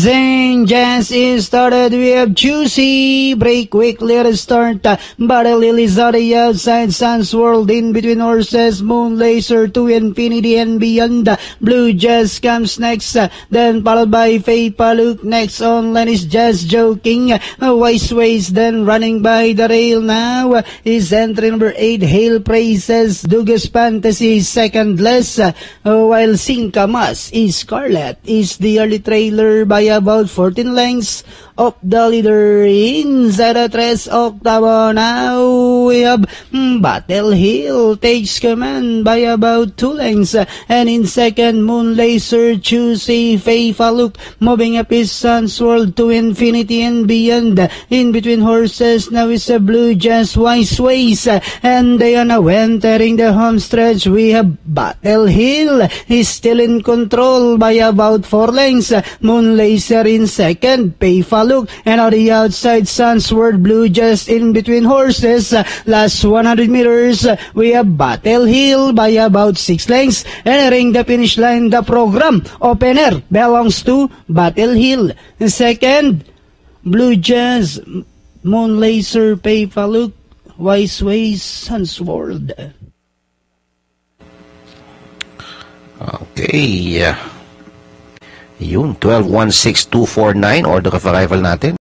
Jazz is started. We have Juicy break quickly at the start. Battle Lilies on the outside. Sun's World in between horses. Moon Laser to infinity and beyond. Blue Jazz comes next. Then followed by Faith Paluk. Next on line is Jazz Joking. Wise Ways then running by the rail now. Is entry number 8. Hail Praises. Dugas Fantasy second less. While Sincamas is Scarlet is the early trailer by about 14 lengths of the leader. Inside the tres octavo now we have Battle Hill takes command by about 2 lengths, and in second Moon Laser, Choosy, Faye Faluk moving up his Sun's World to infinity and beyond. In between horses now is a Blue Jazz, Wise Ways, and they are now entering the home stretch. We have Battle Hill is still in control by about 4 lengths. Moon Laser in second, Faye Faluk, and on the outside Sun's World, Blue Jazz in between horses. Last 100 meters we have Battle Hill by about 6 lengths. Entering the finish line, the program opener belongs to Battle Hill. Second, Blue Jazz, Moon Laser, Faye Faluk, Wise Ways, Sun's World. Okay. Yun, 12-1-6-2-4-9, order of arrival natin.